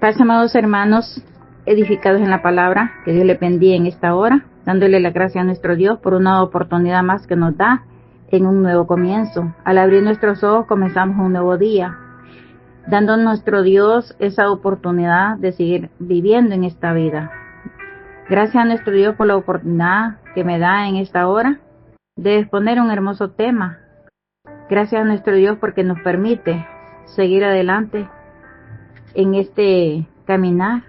Paz, amados hermanos, edificados en la palabra, que Dios le bendiga en esta hora, dándole la gracia a nuestro Dios por una oportunidad más que nos da en un nuevo comienzo. Al abrir nuestros ojos comenzamos un nuevo día, dando a nuestro Dios esa oportunidad de seguir viviendo en esta vida. Gracias a nuestro Dios por la oportunidad que me da en esta hora de exponer un hermoso tema. Gracias a nuestro Dios porque nos permite seguir adelante en este caminar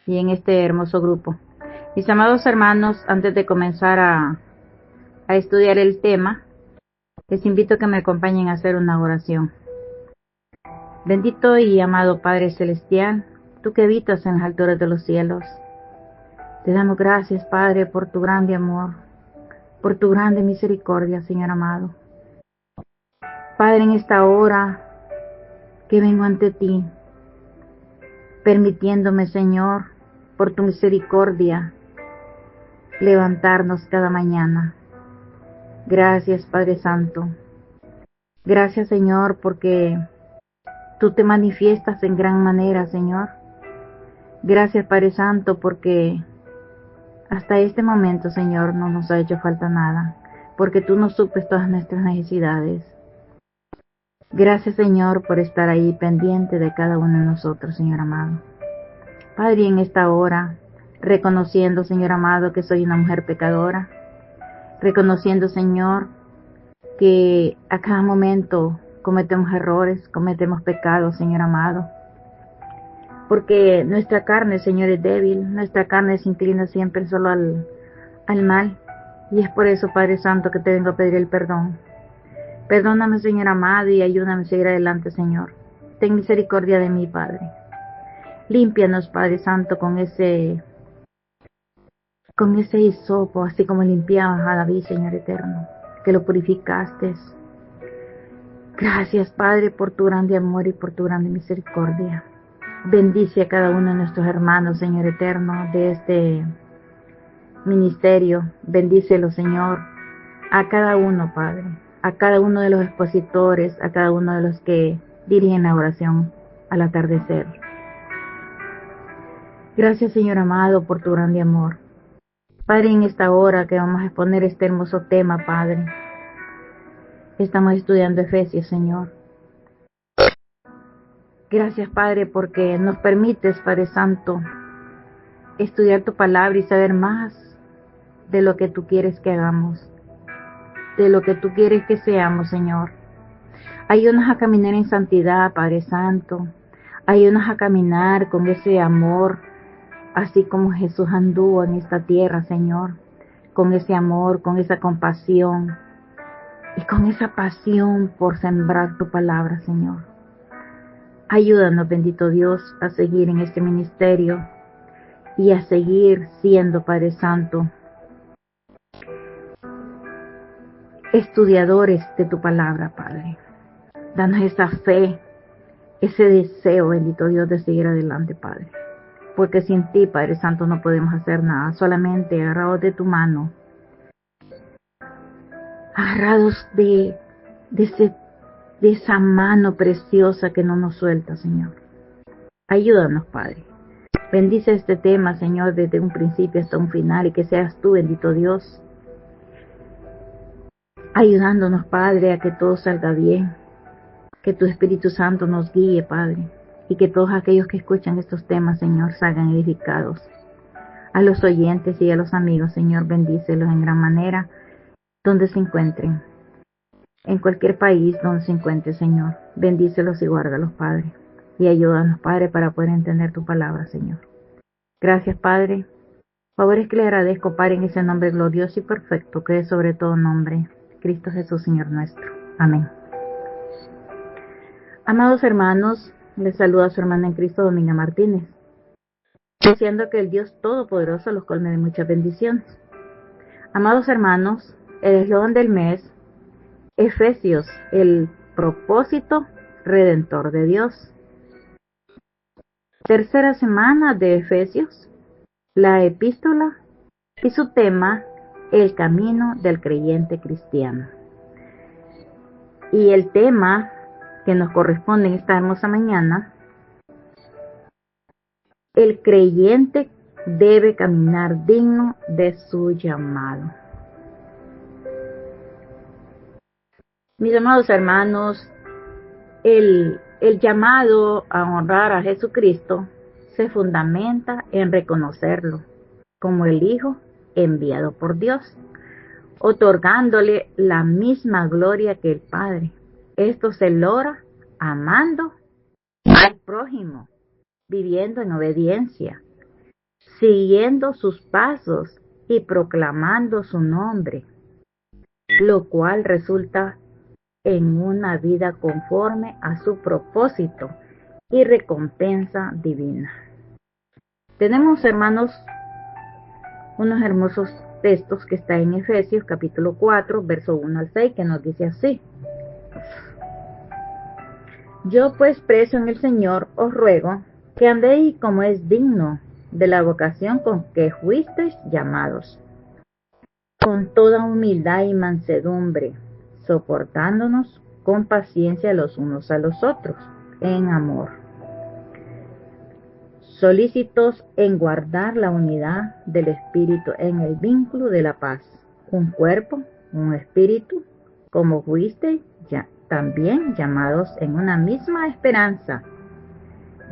y en este hermoso grupo. Mis amados hermanos, antes de comenzar a estudiar el tema, les invito a que me acompañen a hacer una oración. Bendito y amado Padre Celestial, tú que habitas en las alturas de los cielos, te damos gracias, Padre, por tu grande amor, por tu grande misericordia, Señor amado. Padre, en esta hora que vengo ante ti, permitiéndome, Señor, por tu misericordia, levantarnos cada mañana. Gracias, Padre Santo. Gracias, Señor, porque tú te manifiestas en gran manera, Señor. Gracias, Padre Santo, porque hasta este momento, Señor, no nos ha hecho falta nada, porque tú nos suples todas nuestras necesidades. Gracias, Señor, por estar ahí pendiente de cada uno de nosotros, Señor amado. Padre, en esta hora, reconociendo, Señor amado, que soy una mujer pecadora, reconociendo, Señor, que a cada momento cometemos errores, cometemos pecados, Señor amado, porque nuestra carne, Señor, es débil, nuestra carne se inclina siempre solo al mal, y es por eso, Padre Santo, que te vengo a pedir el perdón. Perdóname, Señor amado, y ayúdame a seguir adelante, Señor. Ten misericordia de mí, Padre. Límpianos, Padre Santo, con ese hisopo, así como limpiabas a David, Señor eterno, que lo purificaste. Gracias, Padre, por tu grande amor y por tu grande misericordia. Bendice a cada uno de nuestros hermanos, Señor eterno, de este ministerio. Bendícelo, Señor, a cada uno, Padre, a cada uno de los expositores, a cada uno de los que dirigen la oración al atardecer. Gracias, Señor amado, por tu grande amor. Padre, en esta hora que vamos a exponer este hermoso tema, Padre, estamos estudiando Efesios, Señor. Gracias, Padre, porque nos permites, Padre Santo, estudiar tu palabra y saber más de lo que tú quieres que hagamos, de lo que tú quieres que seamos, Señor. Ayúdanos a caminar en santidad, Padre Santo. Ayúdanos a caminar con ese amor, así como Jesús anduvo en esta tierra, Señor, con ese amor, con esa compasión y con esa pasión por sembrar tu palabra, Señor. Ayúdanos, bendito Dios, a seguir en este ministerio y a seguir siendo, Padre Santo, estudiadores de tu palabra, Padre. Danos esa fe, ese deseo, bendito Dios, de seguir adelante, Padre. Porque sin ti, Padre Santo, no podemos hacer nada, solamente agarrados de tu mano, agarrados de esa mano preciosa que no nos suelta, Señor. Ayúdanos, Padre. Bendice este tema, Señor, desde un principio hasta un final, y que seas tú, bendito Dios, ayudándonos, Padre, a que todo salga bien, que tu Espíritu Santo nos guíe, Padre, y que todos aquellos que escuchan estos temas, Señor, salgan edificados. A los oyentes y a los amigos, Señor, bendícelos en gran manera, donde se encuentren, en cualquier país donde se encuentre, Señor. Bendícelos y guárdalos, Padre, y ayúdanos, Padre, para poder entender tu palabra, Señor. Gracias, Padre. Favores que le agradezco, Padre, en ese nombre glorioso y perfecto, que es sobre todo nombre, Cristo Jesús, Señor nuestro. Amén. Amados hermanos, les saluda a su hermana en Cristo, Dominga Martínez, deseando que el Dios Todopoderoso los colme de muchas bendiciones. Amados hermanos, el eslogan del mes, Efesios, el propósito redentor de Dios. Tercera semana de Efesios, la epístola y su tema, el camino del creyente cristiano. Y el tema que nos corresponde en esta hermosa mañana: el creyente debe caminar digno de su llamado. Mis amados hermanos, el llamado a honrar a Jesucristo se fundamenta en reconocerlo como el Hijo enviado por Dios, otorgándole la misma gloria que el Padre. Esto se logra amando al prójimo, viviendo en obediencia, siguiendo sus pasos y proclamando su nombre, lo cual resulta en una vida conforme a su propósito y recompensa divina. Tenemos, hermanos, unos hermosos textos que está en Efesios capítulo 4, verso 1 al 6, que nos dice así: Yo pues, preso en el Señor, os ruego que andéis como es digno de la vocación con que fuisteis llamados, con toda humildad y mansedumbre, soportándonos con paciencia los unos a los otros, en amor, solícitos en guardar la unidad del Espíritu en el vínculo de la paz, un cuerpo, un espíritu, como fuisteis ya también llamados en una misma esperanza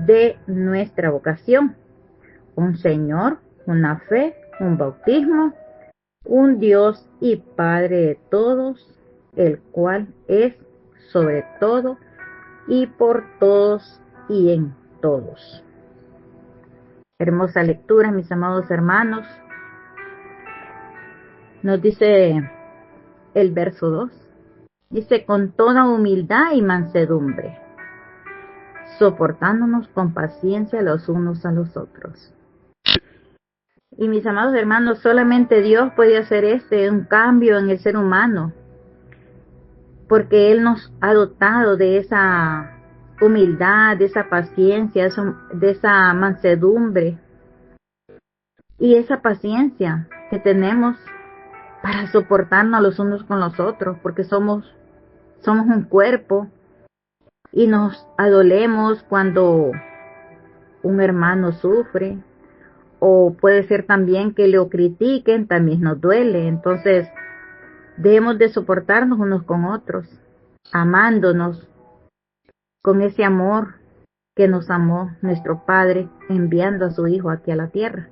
de nuestra vocación, un Señor, una fe, un bautismo, un Dios y Padre de todos, el cual es sobre todo y por todos y en todos. Hermosa lectura, mis amados hermanos. Nos dice el verso 2. Dice: con toda humildad y mansedumbre, soportándonos con paciencia los unos a los otros. Y mis amados hermanos, solamente Dios puede hacer un cambio en el ser humano, porque Él nos ha dotado de esa humildad, de esa paciencia, de esa mansedumbre y esa paciencia que tenemos para soportarnos los unos con los otros, porque somos un cuerpo y nos adolemos cuando un hermano sufre, o puede ser también que lo critiquen, también nos duele. Entonces debemos de soportarnos unos con otros, amándonos con ese amor que nos amó nuestro Padre enviando a su Hijo aquí a la tierra.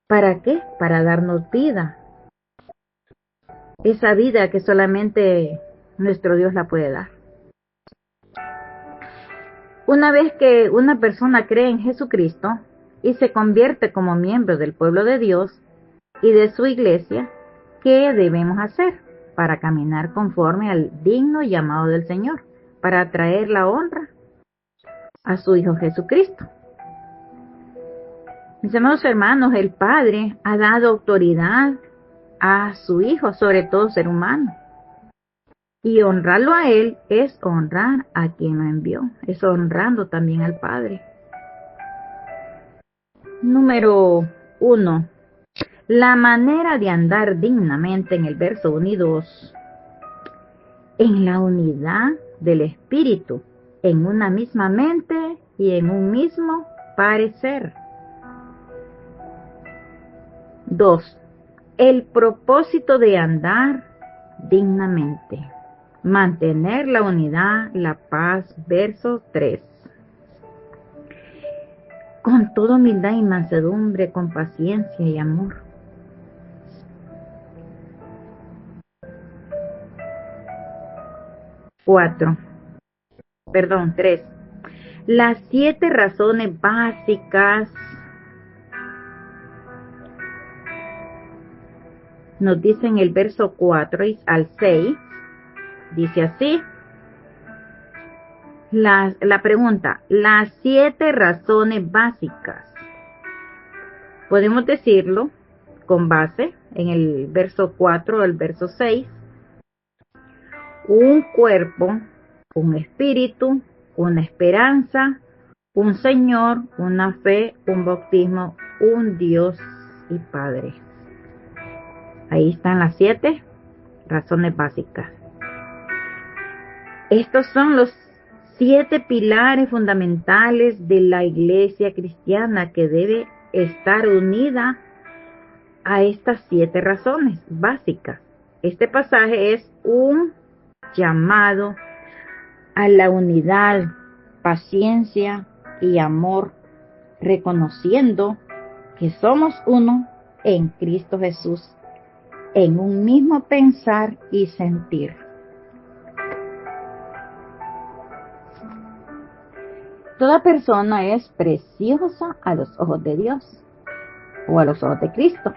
¿Para qué? Para darnos vida. Esa vida que solamente nuestro Dios la puede dar. Una vez que una persona cree en Jesucristo y se convierte como miembro del pueblo de Dios y de su iglesia, ¿qué debemos hacer para caminar conforme al digno llamado del Señor, para traer la honra a su Hijo Jesucristo? Mis amados hermanos, el Padre ha dado autoridad a su Hijo sobre todo ser humano. Y honrarlo a Él es honrar a quien lo envió, es honrando también al Padre. Número 1. La manera de andar dignamente en el verso 1 y 2. En la unidad del Espíritu, en una misma mente y en un mismo parecer. 2. El propósito de andar dignamente. Mantener la unidad, la paz, verso 3. Con toda humildad y mansedumbre, con paciencia y amor. 3. Las 7 razones básicas nos dicen el verso 4 al 6. Dice así. La pregunta: las 7 razones básicas. Podemos decirlo con base en el verso 4 al verso 6. Un cuerpo, un espíritu, una esperanza, un Señor, una fe, un bautismo, un Dios y Padre. Ahí están las 7 razones básicas. Estos son los 7 pilares fundamentales de la iglesia cristiana que debe estar unida a estas 7 razones básicas. Este pasaje es un llamado a la unidad, paciencia y amor, reconociendo que somos uno en Cristo Jesús, en un mismo pensar y sentir. Toda persona es preciosa a los ojos de Dios o a los ojos de Cristo.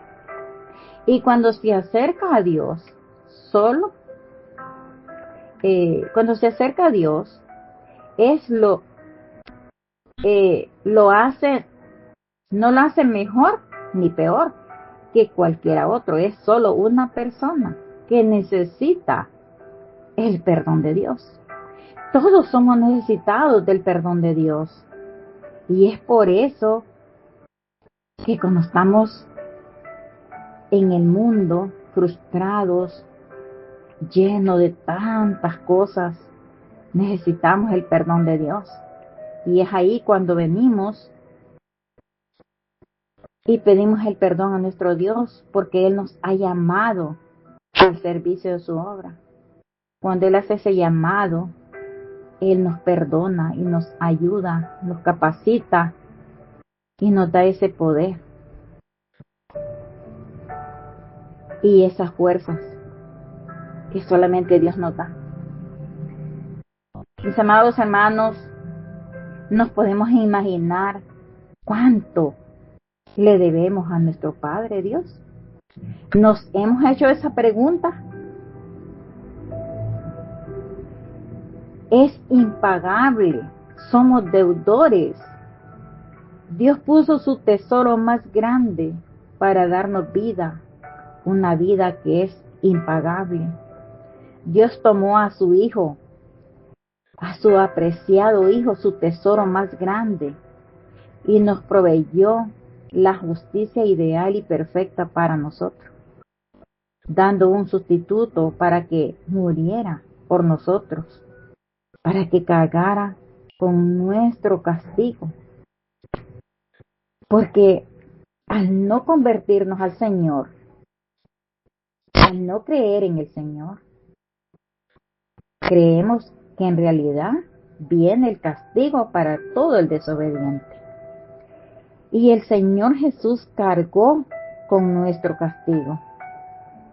Y cuando se acerca a Dios, cuando se acerca a Dios, no lo hace mejor ni peor que cualquiera otro. Es solo una persona que necesita el perdón de Dios. Todos somos necesitados del perdón de Dios. Y es por eso que cuando estamos en el mundo frustrados, llenos de tantas cosas, necesitamos el perdón de Dios. Y es ahí cuando venimos y pedimos el perdón a nuestro Dios, porque Él nos ha llamado al servicio de su obra. Cuando Él hace ese llamado, Él nos perdona y nos ayuda, nos capacita y nos da ese poder y esas fuerzas que solamente Dios nos da. Mis amados hermanos, nos podemos imaginar cuánto le debemos a nuestro Padre Dios. ¿Nos hemos hecho esa pregunta? Es impagable, somos deudores. Dios puso su tesoro más grande para darnos vida, una vida que es impagable. Dios tomó a su Hijo, a su apreciado Hijo, su tesoro más grande, y nos proveyó la justicia ideal y perfecta para nosotros, dando un sustituto para que muriera por nosotros, para que cargara con nuestro castigo. Porque al no convertirnos al Señor, al no creer en el Señor, creemos que en realidad viene el castigo para todo el desobediente. Y el Señor Jesús cargó con nuestro castigo.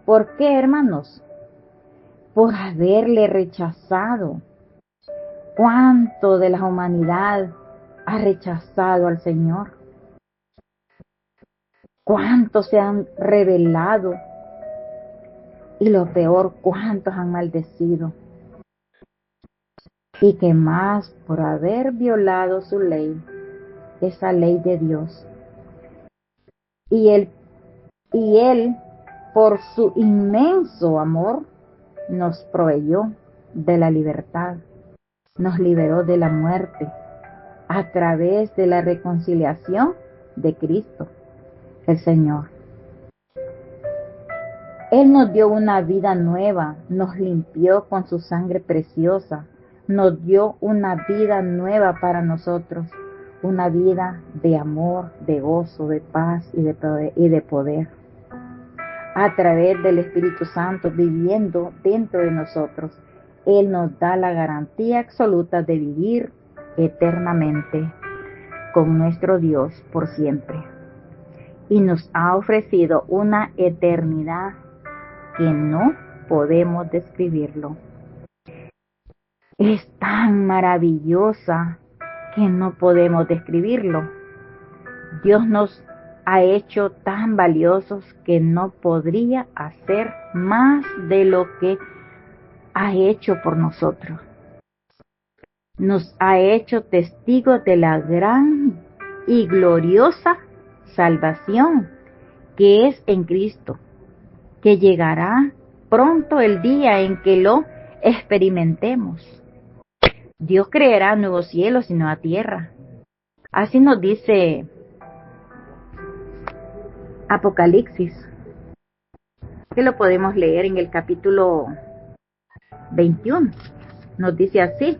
¿Por qué, hermanos? Por haberle rechazado. ¿Cuánto de la humanidad ha rechazado al Señor? ¿Cuántos se han rebelado? Y lo peor, ¿cuántos han maldecido? Y que más por haber violado su ley, esa ley de Dios. Y él, por su inmenso amor, nos proveyó de la libertad, nos liberó de la muerte a través de la reconciliación de Cristo, el Señor. Él nos dio una vida nueva, nos limpió con su sangre preciosa, nos dio una vida nueva para nosotros, una vida de amor, de gozo, de paz y de poder. A través del Espíritu Santo viviendo dentro de nosotros, Él nos da la garantía absoluta de vivir eternamente con nuestro Dios por siempre. Y nos ha ofrecido una eternidad que no podemos describirlo. Es tan maravillosa que no podemos describirlo. Dios nos ha hecho tan valiosos que no podría hacer más de lo que ha hecho por nosotros. Nos ha hecho testigos de la gran y gloriosa salvación que es en Cristo, que llegará pronto el día en que lo experimentemos. Dios creará nuevos cielos y nueva tierra. Así nos dice Apocalipsis. que lo podemos leer en el capítulo 21. Nos dice así,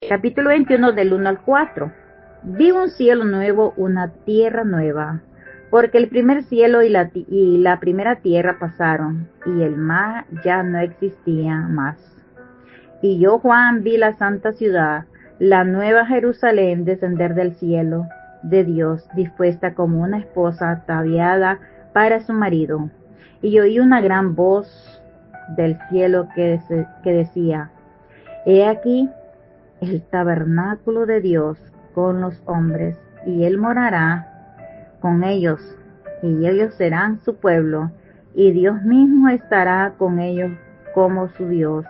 capítulo 21 del 1 al 4. Vi un cielo nuevo, una tierra nueva, porque el primer cielo y la primera tierra pasaron, y el mar ya no existía más. Y yo, Juan, vi la santa ciudad, la nueva Jerusalén, descender del cielo de Dios, dispuesta como una esposa ataviada para su marido. Y oí una gran voz del cielo que decía, he aquí el tabernáculo de Dios con los hombres, y Él morará con ellos, y ellos serán su pueblo, y Dios mismo estará con ellos como su Dios.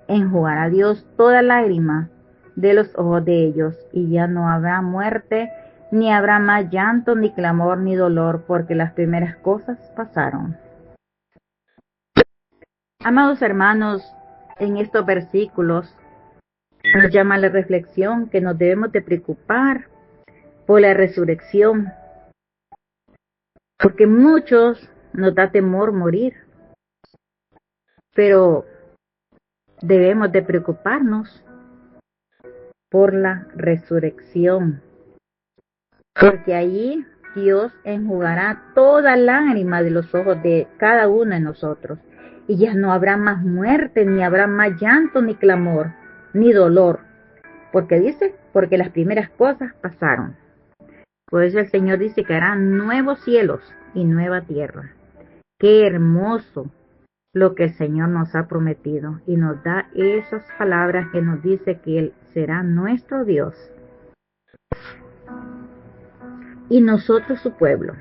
Enjugará Dios toda lágrima de los ojos de ellos, y ya no habrá muerte, ni habrá más llanto, ni clamor, ni dolor, porque las primeras cosas pasaron. Amados hermanos, en estos versículos nos llama la reflexión que nos debemos de preocupar por la resurrección, porque muchos nos da temor morir, pero debemos de preocuparnos por la resurrección, porque allí Dios enjugará toda lágrima de los ojos de cada uno de nosotros, y ya no habrá más muerte, ni habrá más llanto, ni clamor, ni dolor, porque dice, porque las primeras cosas pasaron. Por eso el Señor dice que hará nuevos cielos y nueva tierra. Qué hermoso lo que el Señor nos ha prometido, y nos da esas palabras que nos dice que Él será nuestro Dios y nosotros su pueblo.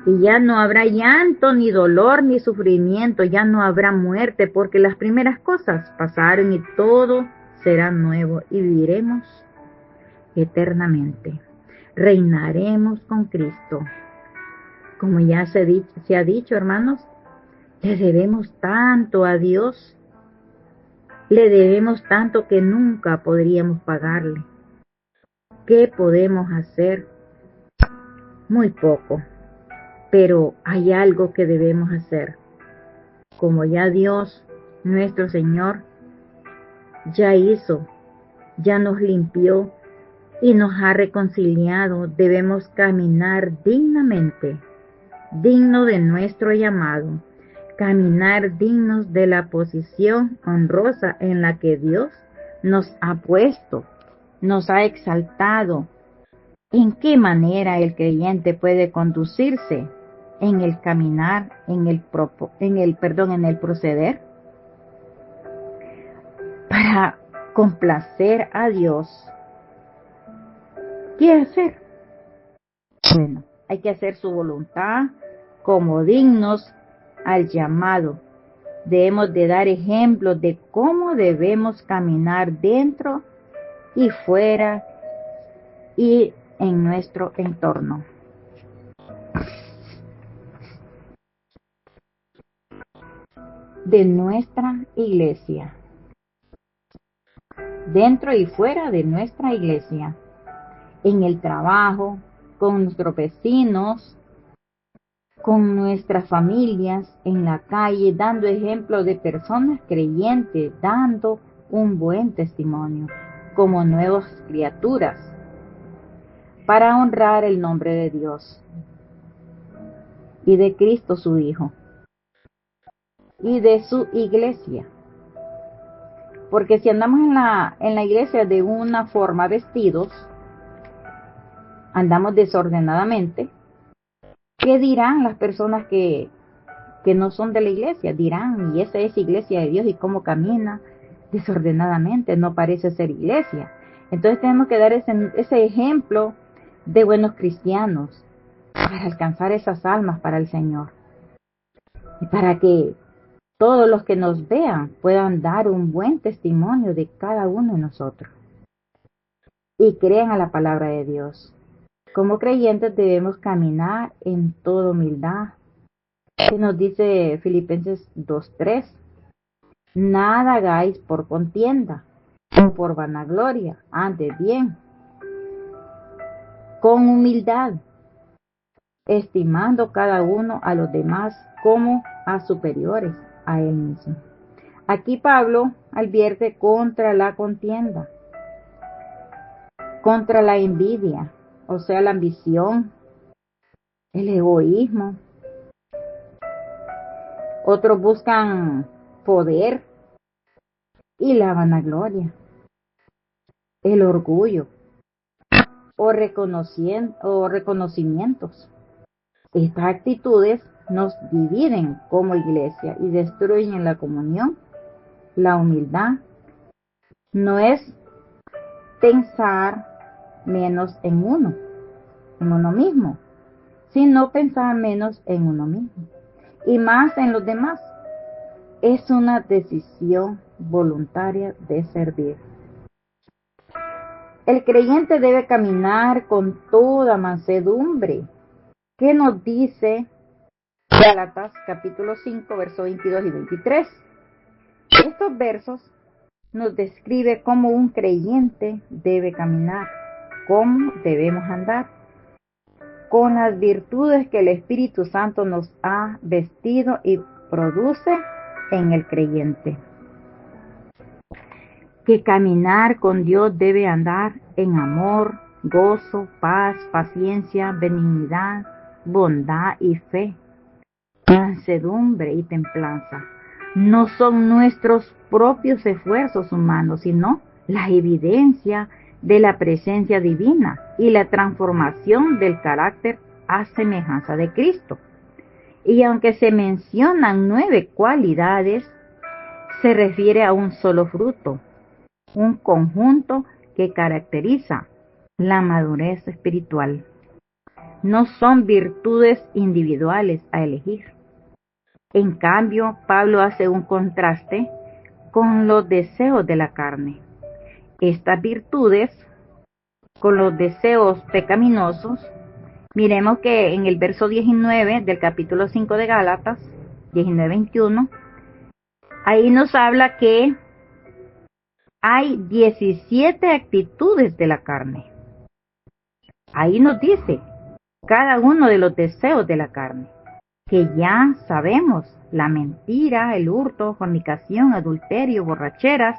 Y ya no habrá llanto, ni dolor, ni sufrimiento, ya no habrá muerte, porque las primeras cosas pasaron y todo será nuevo, y viviremos eternamente. Reinaremos con Cristo. Como ya se ha dicho, hermanos, le debemos tanto a Dios, le debemos tanto que nunca podríamos pagarle. ¿Qué podemos hacer? Muy poco. Pero hay algo que debemos hacer. Como ya Dios, nuestro Señor, ya hizo, ya nos limpió y nos ha reconciliado, debemos caminar dignamente, digno de nuestro llamado, caminar dignos de la posición honrosa en la que Dios nos ha puesto, nos ha exaltado. ¿En qué manera el creyente puede conducirse en el caminar, en el proceder, para complacer a Dios? ¿Qué hacer? Bueno, hay que hacer su voluntad como dignos al llamado. Debemos de dar ejemplos de cómo debemos caminar dentro y fuera y en nuestro entorno. De nuestra iglesia, dentro y fuera de nuestra iglesia, en el trabajo, con nuestros vecinos, con nuestras familias, en la calle, dando ejemplo de personas creyentes, dando un buen testimonio como nuevas criaturas para honrar el nombre de Dios y de Cristo su Hijo y de su iglesia. Porque si andamos en la iglesia de una forma vestidos, andamos desordenadamente, ¿qué dirán las personas que no son de la iglesia? Dirán, y esa es iglesia de Dios, y cómo camina desordenadamente, no parece ser iglesia. Entonces tenemos que dar ese ejemplo de buenos cristianos para alcanzar esas almas para el Señor, y para que todos los que nos vean puedan dar un buen testimonio de cada uno de nosotros y crean a la palabra de Dios. Como creyentes debemos caminar en toda humildad, que nos dice Filipenses 2:3. Nada hagáis por contienda o por vanagloria, antes bien, con humildad, estimando cada uno a los demás como a superiores a él mismo. Aquí Pablo advierte contra la contienda, contra la envidia, o sea, la ambición, el egoísmo. Otros buscan poder y la vanagloria, el orgullo o reconocimientos. Estas actitudes nos dividen como iglesia y destruyen la comunión. La humildad no es pensar menos en uno mismo, sino pensar menos en uno mismo y más en los demás. Es una decisión voluntaria de servir. El creyente debe caminar con toda mansedumbre. ¿Qué nos dice Gálatas capítulo 5, versos 22 y 23? Estos versos nos describe cómo un creyente debe caminar, cómo debemos andar, con las virtudes que el Espíritu Santo nos ha vestido y produce en el creyente. Que caminar con Dios debe andar en amor, gozo, paz, paciencia, benignidad, bondad y fe, mansedumbre y templanza. No son nuestros propios esfuerzos humanos, sino la evidencia de la presencia divina y la transformación del carácter a semejanza de Cristo. Y aunque se mencionan 9 cualidades, se refiere a un solo fruto, un conjunto que caracteriza la madurez espiritual. No son virtudes individuales a elegir. En cambio, Pablo hace un contraste con los deseos de la carne. Estas virtudes, con los deseos pecaminosos, miremos que en el verso 19 del capítulo 5 de Gálatas, 19-21, ahí nos habla que hay 17 actitudes de la carne. Ahí nos dice cada uno de los deseos de la carne, que ya sabemos: la mentira, el hurto, fornicación, adulterio, borracheras,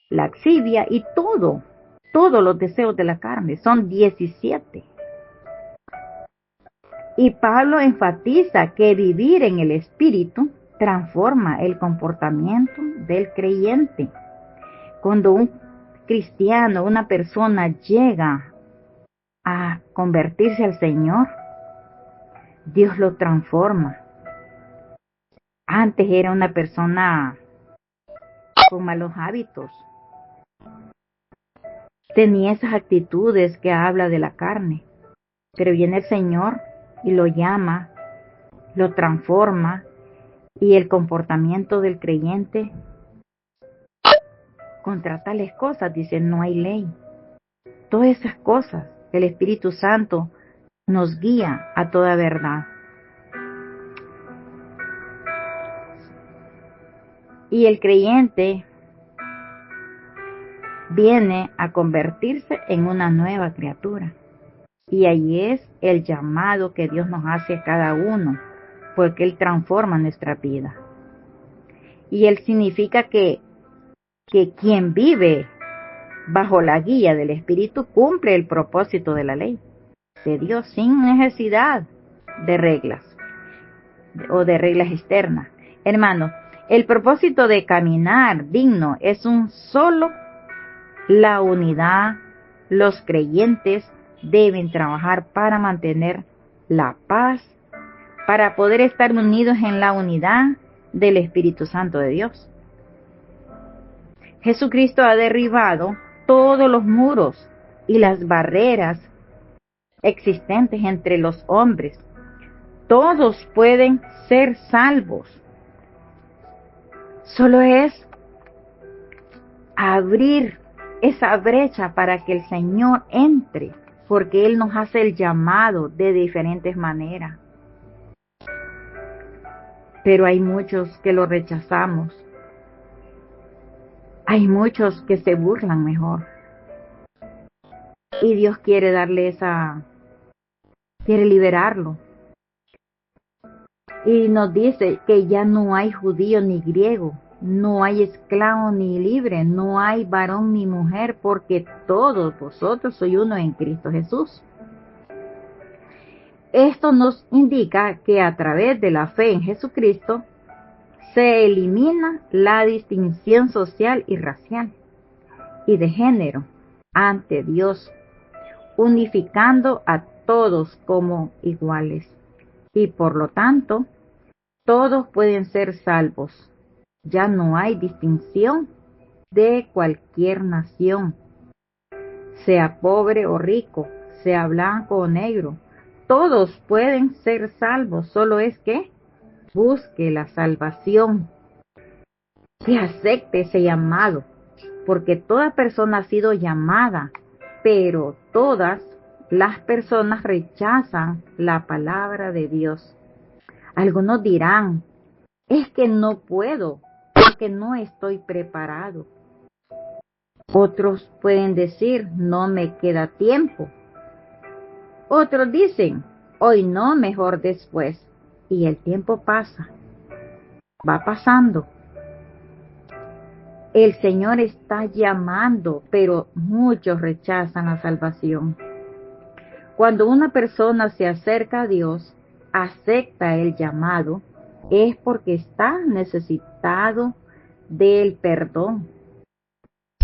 laxivia y todos los deseos de la carne. Son 17. Y Pablo enfatiza que vivir en el Espíritu transforma el comportamiento del creyente. Cuando un cristiano, una persona llega a convertirse al Señor, Dios lo transforma. Antes era una persona con malos hábitos. Tenía esas actitudes que habla de la carne. Pero viene el Señor y lo llama, lo transforma, y el comportamiento del creyente contra tales cosas, dice, no hay ley. Todas esas cosas, el Espíritu Santo nos guía a toda verdad. Y el creyente viene a convertirse en una nueva criatura. Y ahí es el llamado que Dios nos hace a cada uno, porque Él transforma nuestra vida. Y Él significa que quien vive bajo la guía del Espíritu cumple el propósito de la ley de Dios sin necesidad de reglas o de reglas externas. Hermano, el propósito de caminar digno es un solo: la unidad. Los creyentes deben trabajar para mantener la paz, para poder estar unidos en la unidad del Espíritu Santo de Dios. Jesucristo ha derribado todos los muros y las barreras existentes entre los hombres. Todos pueden ser salvos. Solo es abrir esa brecha para que el Señor entre, porque Él nos hace el llamado de diferentes maneras. Pero hay muchos que lo rechazamos. Hay muchos que se burlan mejor. Y Dios quiere darle esa quiere liberarlo. Y nos dice que ya no hay judío ni griego, no hay esclavo ni libre, no hay varón ni mujer, porque todos vosotros sois uno en Cristo Jesús. Esto nos indica que a través de la fe en Jesucristo se elimina la distinción social y racial y de género ante Dios, unificando a todos como iguales. Y por lo tanto, todos pueden ser salvos. Ya no hay distinción de cualquier nación, sea pobre o rico, sea blanco o negro. Todos pueden ser salvos, solo es que busque la salvación, que acepte ese llamado, porque toda persona ha sido llamada, pero todas las personas rechazan la palabra de Dios. Algunos dirán, es que no puedo, porque no estoy preparado. Otros pueden decir, no me queda tiempo. Otros dicen, hoy no, mejor después. Y el tiempo pasa, va pasando. El Señor está llamando, pero muchos rechazan la salvación. Cuando una persona se acerca a Dios, acepta el llamado, es porque está necesitado del perdón,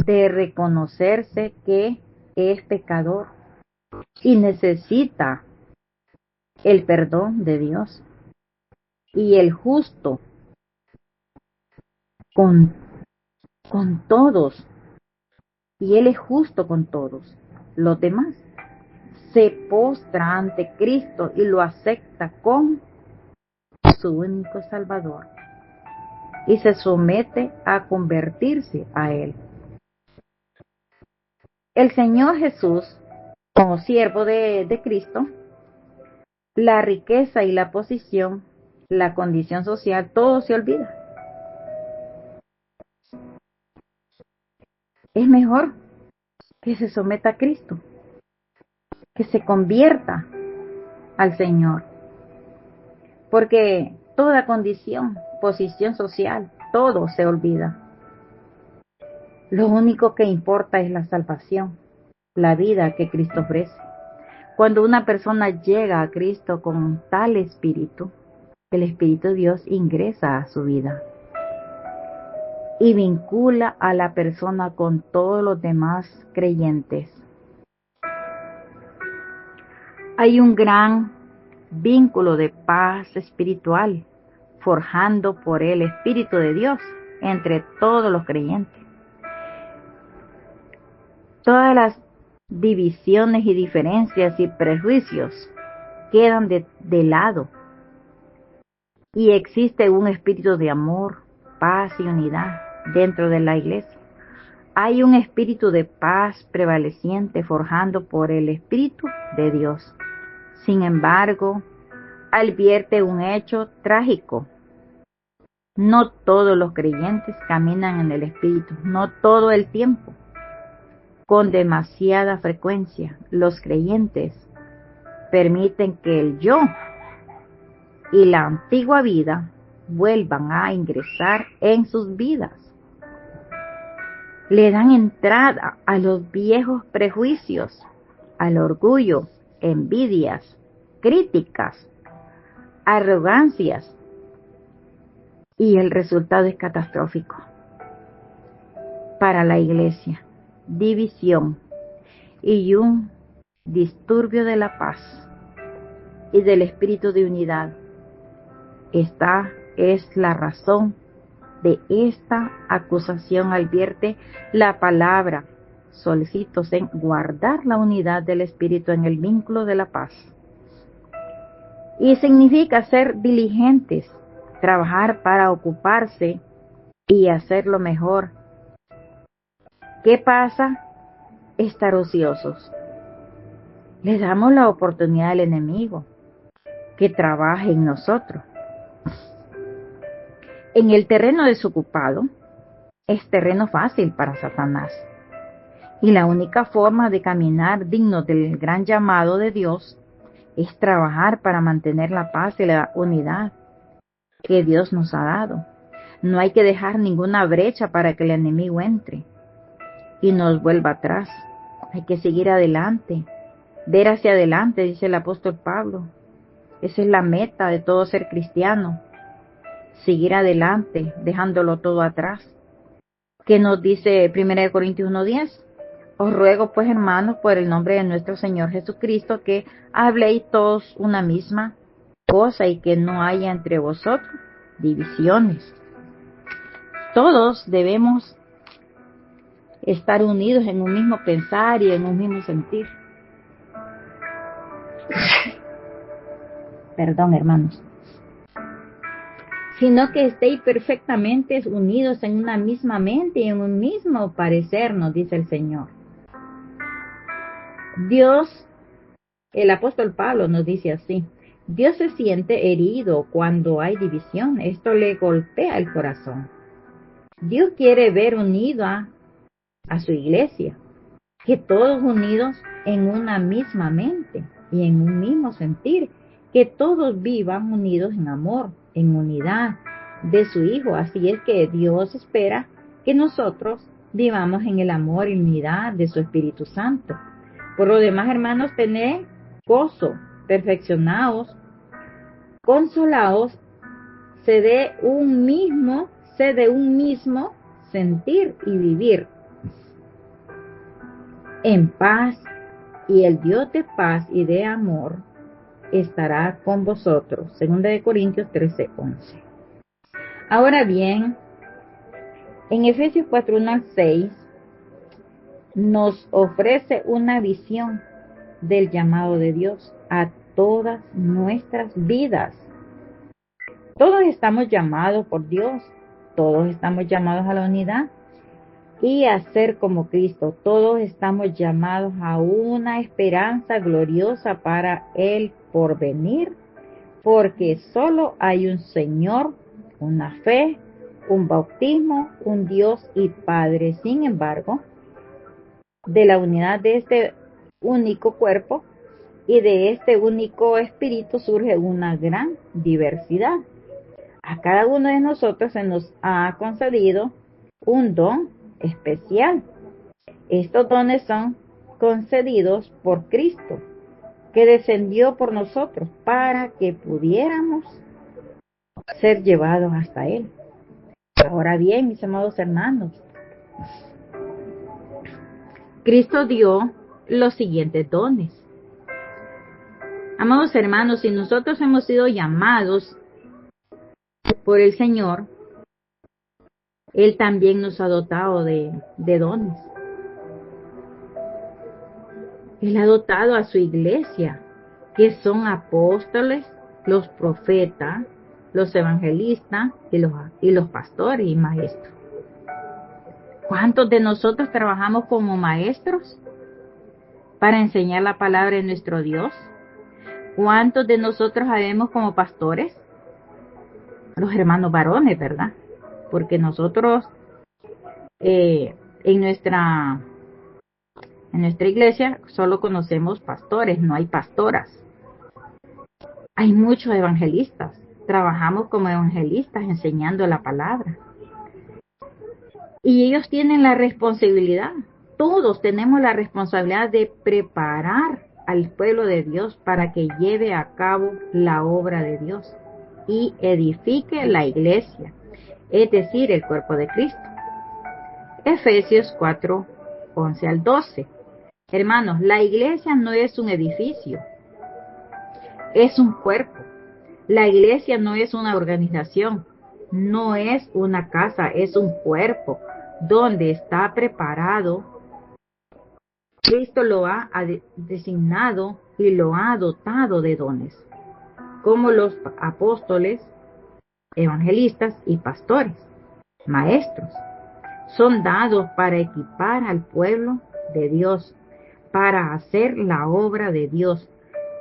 de reconocerse que es pecador y necesita el perdón de Dios. Y el justo con todos, y Él es justo con todos los demás, se postra ante Cristo y lo acepta como su único Salvador y se somete a convertirse a Él. El Señor Jesús, como siervo de Cristo, la riqueza y la posición, la condición social, todo se olvida. Es mejor que se someta a Cristo, que se convierta al Señor, porque toda condición, posición social, todo se olvida. Lo único que importa es la salvación, la vida que Cristo ofrece. Cuando una persona llega a Cristo con tal espíritu, el Espíritu de Dios ingresa a su vida y vincula a la persona con todos los demás creyentes. Hay un gran vínculo de paz espiritual forjando por el Espíritu de Dios entre todos los creyentes. Todas las divisiones y diferencias y prejuicios quedan de lado y existe un espíritu de amor, paz y unidad dentro de la iglesia. Hay un espíritu de paz prevaleciente forjando por el Espíritu de Dios. Sin embargo, advierte un hecho trágico. No todos los creyentes caminan en el Espíritu, no todo el tiempo. Con demasiada frecuencia, los creyentes permiten que el yo y la antigua vida vuelvan a ingresar en sus vidas. Le dan entrada a los viejos prejuicios, al orgullo, envidias, críticas, arrogancias, y el resultado es catastrófico para la iglesia. División y un disturbio de la paz y del espíritu de unidad. Esta es la razón de esta acusación. Advierte la palabra: solicitos en guardar la unidad del espíritu en el vínculo de la paz. Y significa ser diligentes, trabajar para ocuparse y hacerlo mejor. ¿Qué pasa? Estar ociosos. Le damos la oportunidad al enemigo que trabaje en nosotros. En el terreno desocupado es terreno fácil para Satanás. Y la única forma de caminar digno del gran llamado de Dios es trabajar para mantener la paz y la unidad que Dios nos ha dado. No hay que dejar ninguna brecha para que el enemigo entre y nos vuelva atrás. Hay que seguir adelante, ver hacia adelante, dice el apóstol Pablo. Esa es la meta de todo ser cristiano, seguir adelante, dejándolo todo atrás. ¿Qué nos dice 1 Corintios 1:10? Os ruego pues, hermanos, por el nombre de nuestro Señor Jesucristo, que habléis todos una misma cosa y que no haya entre vosotros divisiones. Todos debemos estar unidos en un mismo pensar y en un mismo sentir. Perdón, hermanos. Sino que estéis perfectamente unidos en una misma mente y en un mismo parecer, nos dice el Señor. Dios, el apóstol Pablo nos dice así: Dios se siente herido cuando hay división. Esto le golpea el corazón. Dios quiere ver unida a su iglesia, que todos unidos en una misma mente y en un mismo sentir, que todos vivan unidos en amor, en unidad de su Hijo. Así es que Dios espera que nosotros vivamos en el amor y unidad de su Espíritu Santo. Por lo demás, hermanos, tened gozo, perfeccionaos, consolaos, sed de un mismo sentir y vivir en paz, y el Dios de paz y de amor estará con vosotros. 2 Corintios 13:11. Ahora bien, en Efesios 4:1-6 nos ofrece una visión del llamado de Dios a todas nuestras vidas. Todos estamos llamados por Dios, todos estamos llamados a la unidad y a ser como Cristo. Todos estamos llamados a una esperanza gloriosa para el porvenir, porque solo hay un Señor, una fe, un bautismo, un Dios y Padre. Sin embargo, de la unidad de este único cuerpo y de este único espíritu surge una gran diversidad. A cada uno de nosotros se nos ha concedido un don especial. Estos dones son concedidos por Cristo, que descendió por nosotros para que pudiéramos ser llevados hasta Él. Ahora bien, mis amados hermanos, Cristo dio los siguientes dones. Amados hermanos, si nosotros hemos sido llamados por el Señor, Él también nos ha dotado de dones. Él ha dotado a su iglesia, que son apóstoles, los profetas, los evangelistas y los pastores y maestros. ¿Cuántos de nosotros trabajamos como maestros para enseñar la palabra de nuestro Dios? ¿Cuántos de nosotros sabemos como pastores? Los hermanos varones, ¿verdad? Porque nosotros en nuestra iglesia solo conocemos pastores, no hay pastoras. Hay muchos evangelistas. Trabajamos como evangelistas enseñando la palabra. Y ellos tienen la responsabilidad, todos tenemos la responsabilidad de preparar al pueblo de Dios para que lleve a cabo la obra de Dios y edifique la iglesia, es decir, el cuerpo de Cristo. Efesios 4:11-12. Hermanos, la iglesia no es un edificio, es un cuerpo. La iglesia no es una organización, no es una casa, es un cuerpo donde está preparado. Cristo lo ha designado y lo ha dotado de dones, como los apóstoles, evangelistas y pastores, maestros. Son dados para equipar al pueblo de Dios, para hacer la obra de Dios.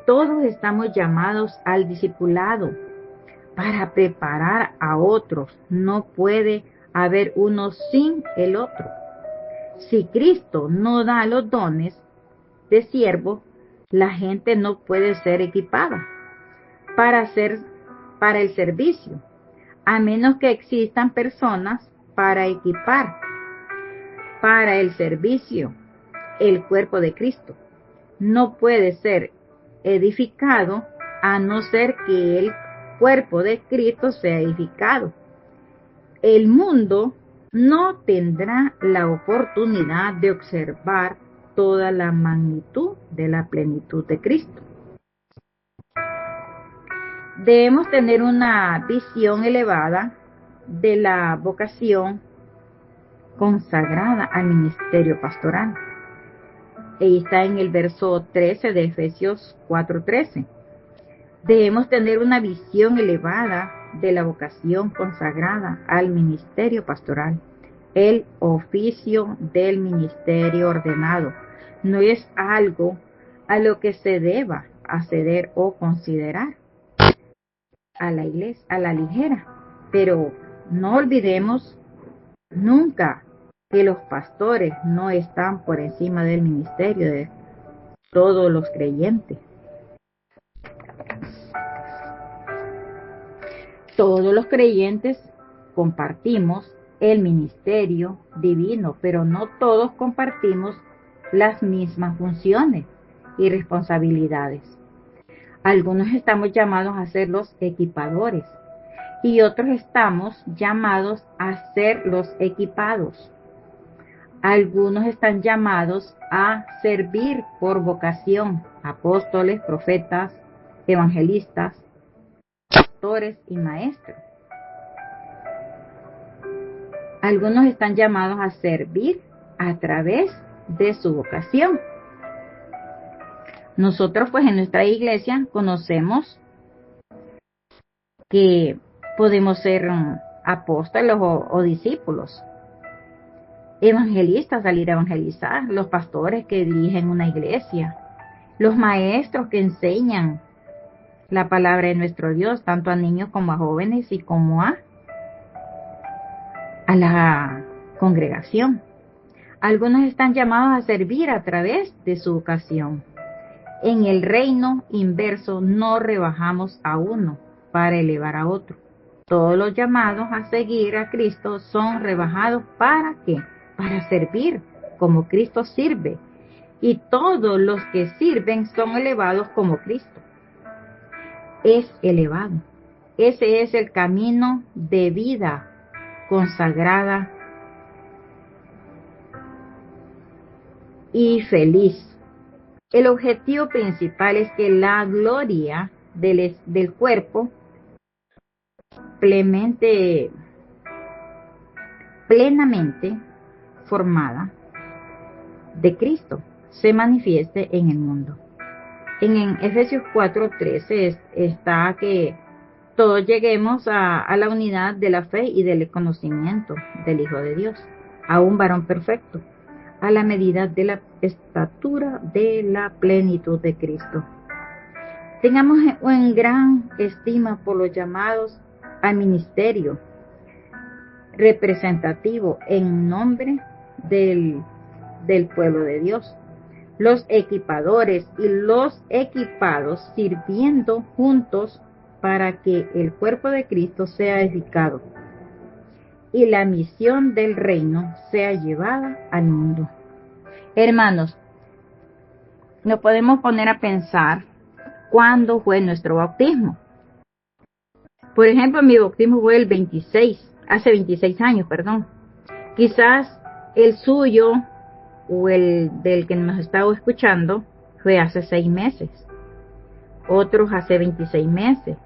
Todos estamos llamados al discipulado para preparar a otros. No puede haber uno sin el otro. Si Cristo no da los dones de siervo, La gente no puede ser equipada para el servicio, a menos que existan personas para equipar para el servicio. El cuerpo de Cristo no puede ser edificado a no ser que el cuerpo de Cristo sea edificado. El mundo no tendrá la oportunidad de observar toda la magnitud de la plenitud de Cristo. Debemos tener una visión elevada de la vocación consagrada al ministerio pastoral. Ahí está en el verso 13 de Efesios 4:13. Debemos tener una visión elevada de la vocación consagrada al ministerio pastoral. El oficio del ministerio ordenado no es algo a lo que se deba acceder o considerar a la iglesia, a la ligera. Pero no olvidemos nunca que los pastores no están por encima del ministerio de todos los creyentes. Todos los creyentes compartimos el ministerio divino, pero no todos compartimos las mismas funciones y responsabilidades. Algunos estamos llamados a ser los equipadores y otros estamos llamados a ser los equipados. Algunos están llamados a servir por vocación, apóstoles, profetas, evangelistas, pastores y maestros. Algunos están llamados a servir a través de su vocación. Nosotros pues en nuestra iglesia conocemos que podemos ser apóstoles o discípulos, evangelistas, salir a evangelizar, los pastores que dirigen una iglesia, los maestros que enseñan la palabra de nuestro Dios, tanto a niños como a jóvenes y como a la congregación. Algunos están llamados a servir a través de su vocación. En el reino inverso no rebajamos a uno para elevar a otro. Todos los llamados a seguir a Cristo son rebajados ¿para qué? Para servir como Cristo sirve. Y todos los que sirven son elevados como Cristo es elevado. Ese es el camino de vida consagrada y feliz. El objetivo principal es que la gloria del cuerpo plenamente formada de Cristo se manifieste en el mundo. En Efesios 4:13 está que todos lleguemos a la unidad de la fe y del conocimiento del Hijo de Dios, a un varón perfecto, a la medida de la estatura de la plenitud de Cristo. Tengamos en gran estima por los llamados al ministerio representativo en nombre del pueblo de Dios, los equipadores y los equipados sirviendo juntos para que el cuerpo de Cristo sea edificado y la misión del reino sea llevada al mundo. Hermanos, nos podemos poner a pensar cuándo fue nuestro bautismo. Por ejemplo, mi bautismo fue hace 26 años, perdón. Quizás el suyo o el del que nos estaba escuchando fue hace 6 meses, otros hace 26 meses.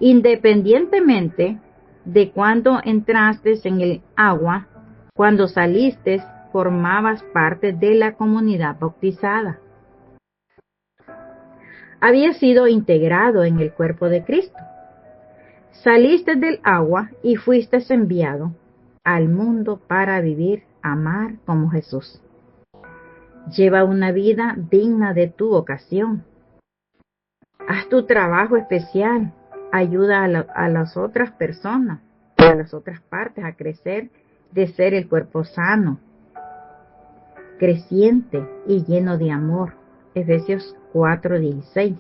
Independientemente de cuándo entraste en el agua, cuando saliste, formabas parte de la comunidad bautizada. Habías sido integrado en el cuerpo de Cristo. Saliste del agua y fuiste enviado al mundo para vivir, amar como Jesús. Lleva una vida digna de tu vocación. Haz tu trabajo especial. Ayuda a las otras personas, a las otras partes a crecer, de ser el cuerpo sano, creciente y lleno de amor. Efesios 4:16.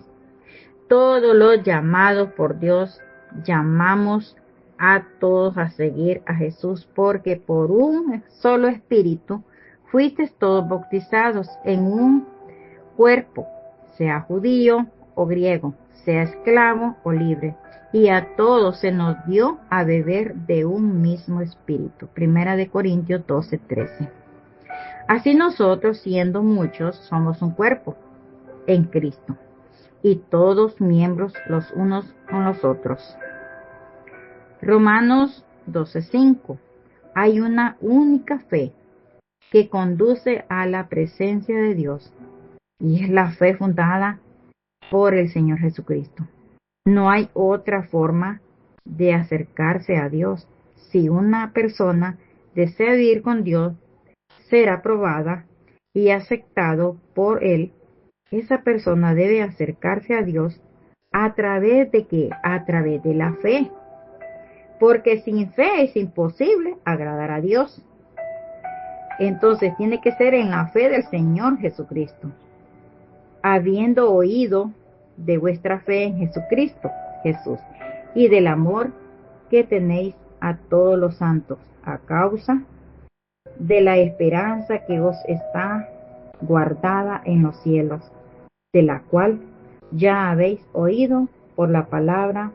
Todos los llamados por Dios llamamos a todos a seguir a Jesús, porque por un solo espíritu fuisteis todos bautizados en un cuerpo, sea judío o griego, sea esclavo o libre, y a todos se nos dio a beber de un mismo espíritu. 1 Corintios 12:13. Así nosotros, siendo muchos, somos un cuerpo en Cristo, y todos miembros los unos con los otros. Romanos 12:5. Hay una única fe que conduce a la presencia de Dios, y es la fe fundada por el Señor Jesucristo. No hay otra forma de acercarse a Dios. Si una persona desea vivir con Dios, será aprobada y aceptado por Él. Esa persona debe acercarse a Dios a través de ¿qué? A través de la fe. Porque sin fe es imposible agradar a Dios. Entonces tiene que ser en la fe del Señor Jesucristo, habiendo oído de vuestra fe en Jesucristo, Jesús, y del amor que tenéis a todos los santos, a causa de la esperanza que os está guardada en los cielos, de la cual ya habéis oído por la palabra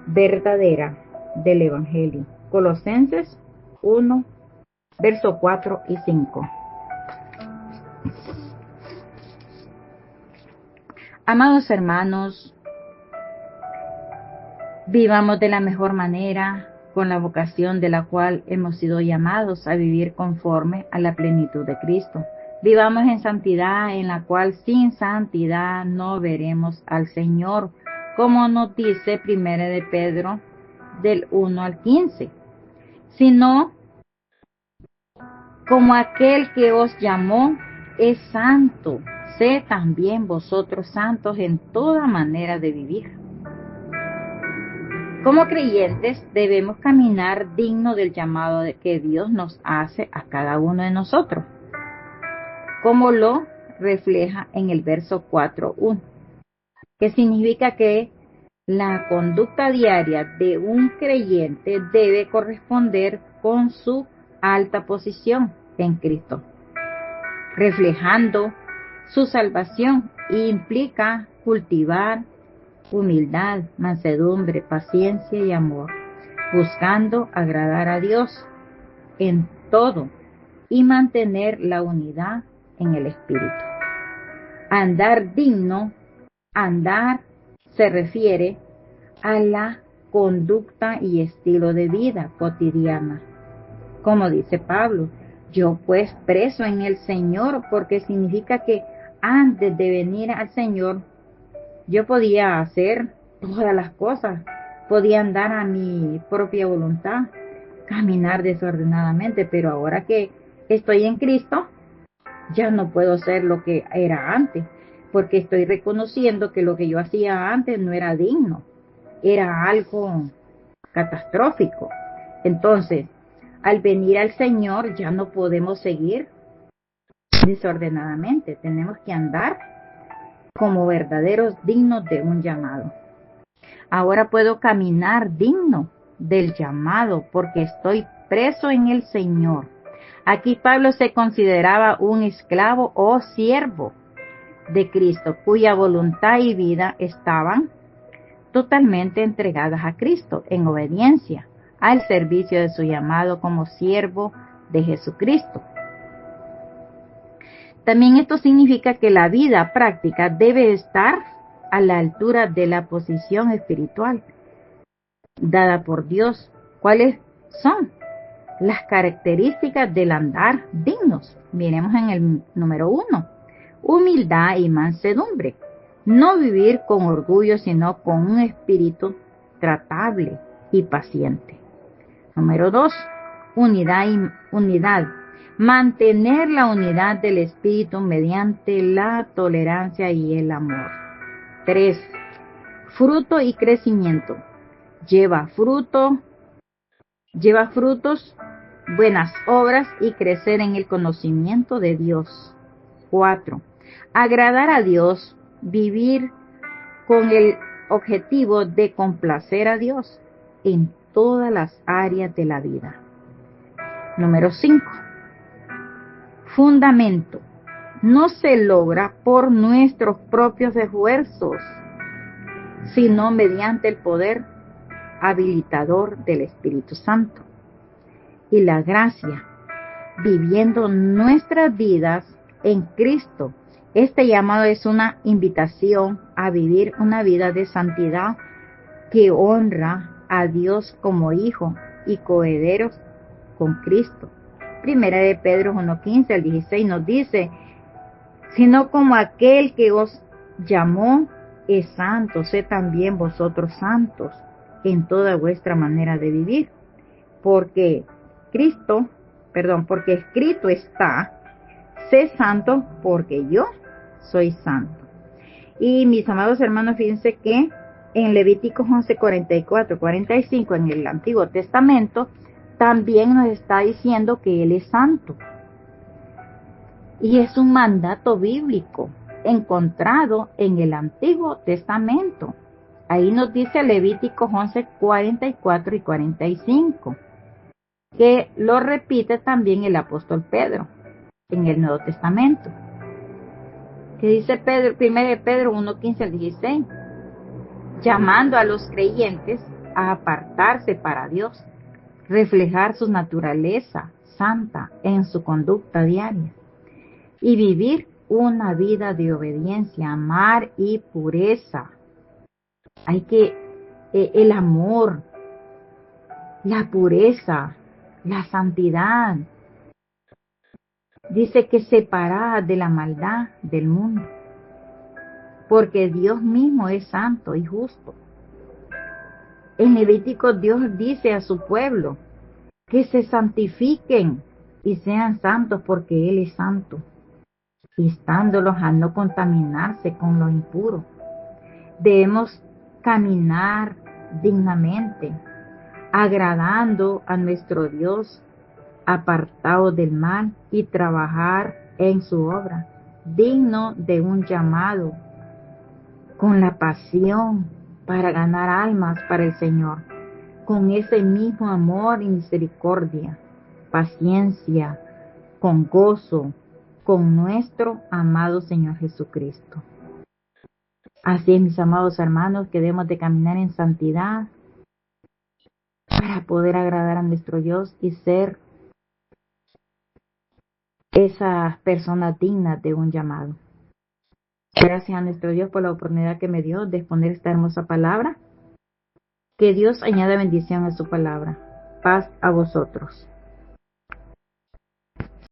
verdadera del Evangelio. Colosenses 1, versos 4 y 5. Amados hermanos, vivamos de la mejor manera con la vocación de la cual hemos sido llamados a vivir conforme a la plenitud de Cristo. Vivamos en santidad, en la cual sin santidad no veremos al Señor, como nos dice 1 de Pedro del 1 al 15, sino como aquel que os llamó es santo, sé también vosotros santos en toda manera de vivir. Como creyentes debemos caminar digno del llamado que Dios nos hace a cada uno de nosotros, como lo refleja en el verso 4:1, que significa que la conducta diaria de un creyente debe corresponder con su alta posición en Cristo, reflejando su salvación, e implica cultivar humildad, mansedumbre, paciencia y amor, buscando agradar a Dios en todo y mantener la unidad en el Espíritu. Andar digno, andar se refiere a la conducta y estilo de vida cotidiana. Como dice Pablo, yo pues preso en el Señor, porque significa que antes de venir al Señor, yo podía hacer todas las cosas, podía andar a mi propia voluntad, caminar desordenadamente, pero ahora que estoy en Cristo, ya no puedo ser lo que era antes, porque estoy reconociendo que lo que yo hacía antes no era digno, era algo catastrófico. Entonces, al venir al Señor ya no podemos seguir desordenadamente, tenemos que andar como verdaderos dignos de un llamado. Ahora puedo caminar digno del llamado porque estoy preso en el Señor. Aquí Pablo se consideraba un esclavo o siervo de Cristo, cuya voluntad y vida estaban totalmente entregadas a Cristo en obediencia al servicio de su llamado como siervo de Jesucristo. También esto significa que la vida práctica debe estar a la altura de la posición espiritual dada por Dios. ¿Cuáles son las características del andar dignos? Miremos en el número 1. Humildad y mansedumbre. No vivir con orgullo, sino con un espíritu tratable y paciente. Número 2. Unidad. Mantener la unidad del espíritu mediante la tolerancia y el amor. 3. Fruto y crecimiento. Lleva frutos, buenas obras y crecer en el conocimiento de Dios. 4. Agradar a Dios, vivir con el objetivo de complacer a Dios en todas las áreas de la vida. Número 5. Fundamento. No se logra por nuestros propios esfuerzos, sino mediante el poder habilitador del Espíritu Santo y la gracia, viviendo nuestras vidas en Cristo. Este llamado es una invitación a vivir una vida de santidad que honra a Dios como hijo y coherederos con Cristo. Primera de Pedro 1:15 al 16 nos dice: sino como aquel que os llamó es santo, sed también vosotros santos en toda vuestra manera de vivir, porque escrito está: sé santo porque yo soy santo. Y mis amados hermanos, fíjense que en Levíticos 11:44-45 en el Antiguo Testamento también nos está diciendo que Él es santo. Y es un mandato bíblico encontrado en el Antiguo Testamento. Ahí nos dice Levíticos 11:44 y 45, que lo repite también el apóstol Pedro en el Nuevo Testamento. Que dice Pedro, 1 Pedro 1:15 al 16, llamando a los creyentes a apartarse para Dios, reflejar su naturaleza santa en su conducta diaria y vivir una vida de obediencia, amar y pureza. Hay que, el amor, la pureza, la santidad. Dice que separada de la maldad del mundo, porque Dios mismo es santo y justo. En Levítico Dios dice a su pueblo que se santifiquen y sean santos porque Él es santo, instándolos a no contaminarse con lo impuro. Debemos caminar dignamente, agradando a nuestro Dios, apartados del mal y trabajar en su obra, digno de un llamado, con la pasión para ganar almas para el Señor, con ese mismo amor y misericordia, paciencia, con gozo, con nuestro amado Señor Jesucristo. Así es, mis amados hermanos, que debemos de caminar en santidad para poder agradar a nuestro Dios y ser esas personas dignas de un llamado. Gracias a nuestro Dios por la oportunidad que me dio de exponer esta hermosa palabra. Que Dios añada bendición a su palabra. Paz a vosotros.